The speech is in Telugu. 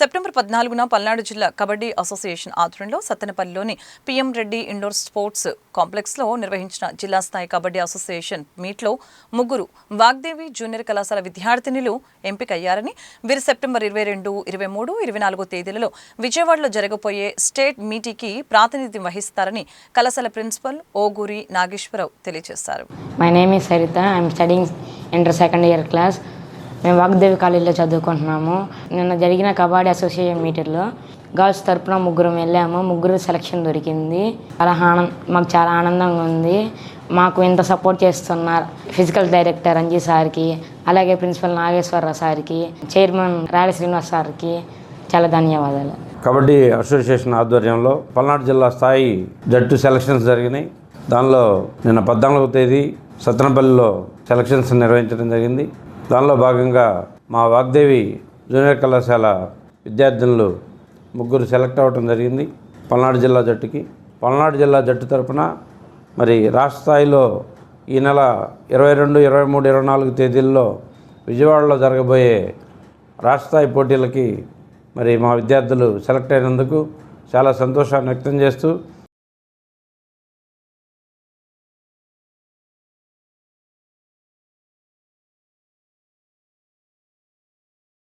సెప్టెంబర్ 14న పల్నాడు జిల్లా కబడ్డీ అసోసియేషన్ ఆధ్వర్యంలో సత్తెనపల్లిలోని పిఎం రెడ్డి ఇండోర్ స్పోర్ట్స్ కాంప్లెక్స్లో నిర్వహించిన జిల్లా స్థాయి కబడ్డీ అసోసియేషన్ మీట్లో ముగ్గురు వాగ్దేవి జూనియర్ కళాశాల విద్యార్థినులు ఎంపికయ్యారని, వీరు సెప్టెంబర్ 22, 23, 24 తేదీలలో విజయవాడలో జరగబోయే స్టేట్ మీటింగ్కి ప్రాతినిధ్యం వహిస్తారని కళాశాల ప్రిన్సిపల్ ఓగూరి నాగేశ్వరరావు తెలియజేశారు. My name is Saritha. I'm studying inter second year class. మేము వాగ్దేవి కాలేజీలో చదువుకుంటున్నాము. నిన్న జరిగిన కబడ్డీ అసోసియేషన్ మీటింగ్లో గర్ల్స్ తరపున ముగ్గురు వెళ్ళాము. ముగ్గురు సెలక్షన్ దొరికింది. మాకు చాలా ఆనందంగా ఉంది. మాకు ఇంత సపోర్ట్ చేస్తున్నారు ఫిజికల్ డైరెక్టర్ అంజీ సార్కి, అలాగే ప్రిన్సిపల్ నాగేశ్వరరావు సార్కి, చైర్మన్ రాయల శ్రీనివాస్ సార్కి చాలా ధన్యవాదాలు. కబడ్డీ అసోసియేషన్ ఆధ్వర్యంలో పల్నాడు జిల్లా స్థాయి జట్టు సెలక్షన్స్ జరిగినాయి. దానిలో నిన్న 14వ తేదీ సత్తెనపల్లిలో సెలక్షన్స్ నిర్వహించడం జరిగింది. దానిలో భాగంగా మా వాగ్దేవి జూనియర్ కళాశాల విద్యార్థినులు ముగ్గురు సెలెక్ట్ అవ్వడం జరిగింది పల్నాడు జిల్లా జట్టుకి. పల్నాడు జిల్లా జట్టు తరపున మరి రాష్ట్ర స్థాయిలో ఈ నెల 22, 23, 24 తేదీల్లో విజయవాడలో జరగబోయే రాష్ట్ర స్థాయి పోటీలకి మరి మా విద్యార్థులు సెలెక్ట్ అయినందుకు చాలా సంతోషాన్ని వ్యక్తం చేస్తూ